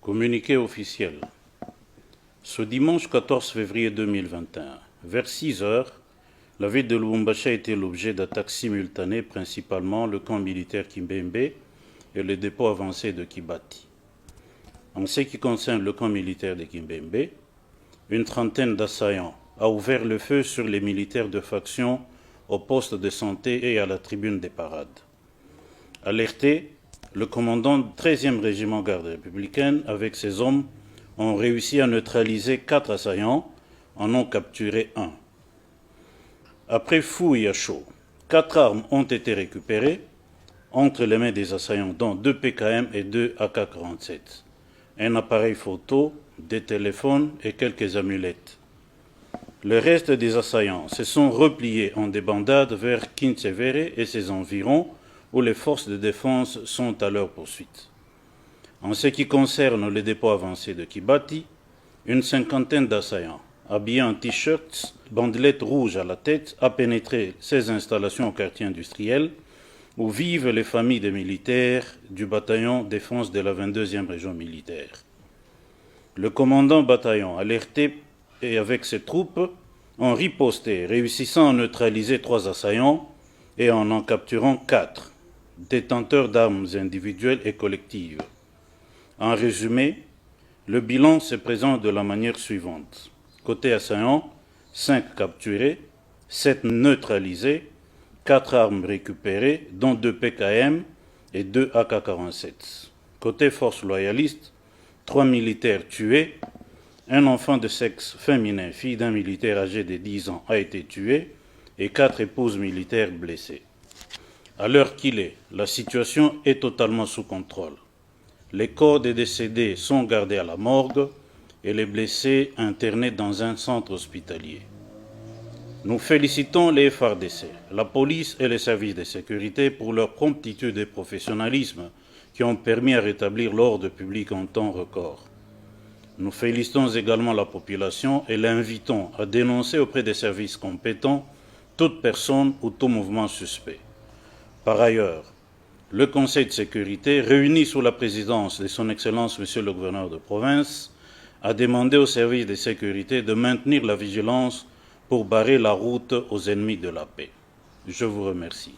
Communiqué officiel. Ce dimanche 14 février 2021, vers 6 heures, la ville de Lubumbashi a été l'objet d'attaques simultanées, principalement le camp militaire Kimbembe et le dépôt avancé de Kibati. En ce qui concerne le camp militaire de Kimbembe, une trentaine d'assaillants a ouvert le feu sur les militaires de faction au poste de santé et à la tribune des parades. Alerté, le commandant du 13e régiment garde républicaine avec ses hommes ont réussi à neutraliser 4 assaillants, en ont capturé 1. Après fouille à chaud, 4 armes ont été récupérées entre les mains des assaillants, dont 2 PKM et 2 AK-47, un appareil photo, des téléphones et quelques amulettes. Le reste des assaillants se sont repliés en débandade vers Kintsevere et ses environs, où les forces de défense sont à leur poursuite. En ce qui concerne le dépôt avancé de Kibati, une cinquantaine d'assaillants, habillés en t-shirts, bandelettes rouges à la tête, a pénétré ces installations au quartier industriel, où vivent les familles des militaires du bataillon défense de la 22e région militaire. Le commandant bataillon, alerté et avec ses troupes, ont riposté, réussissant à neutraliser 3 assaillants et en capturant 4, détenteurs d'armes individuelles et collectives. En résumé, le bilan se présente de la manière suivante. Côté assaillant, 5 capturés, 7 neutralisés, 4 armes récupérées, dont 2 PKM et 2 AK-47. Côté force loyaliste, 3 militaires tués, un enfant de sexe féminin, fille d'un militaire âgé de 10 ans, a été tué et 4 épouses militaires blessées. À l'heure qu'il est, la situation est totalement sous contrôle. Les corps des décédés sont gardés à la morgue et les blessés internés dans un centre hospitalier. Nous félicitons les FARDC, la police et les services de sécurité pour leur promptitude et professionnalisme qui ont permis à rétablir l'ordre public en temps record. Nous félicitons également la population et l'invitons à dénoncer auprès des services compétents toute personne ou tout mouvement suspect. Par ailleurs, le Conseil de sécurité, réuni sous la présidence de son Excellence Monsieur le gouverneur de province, a demandé aux services de sécurité de maintenir la vigilance pour barrer la route aux ennemis de la paix. Je vous remercie.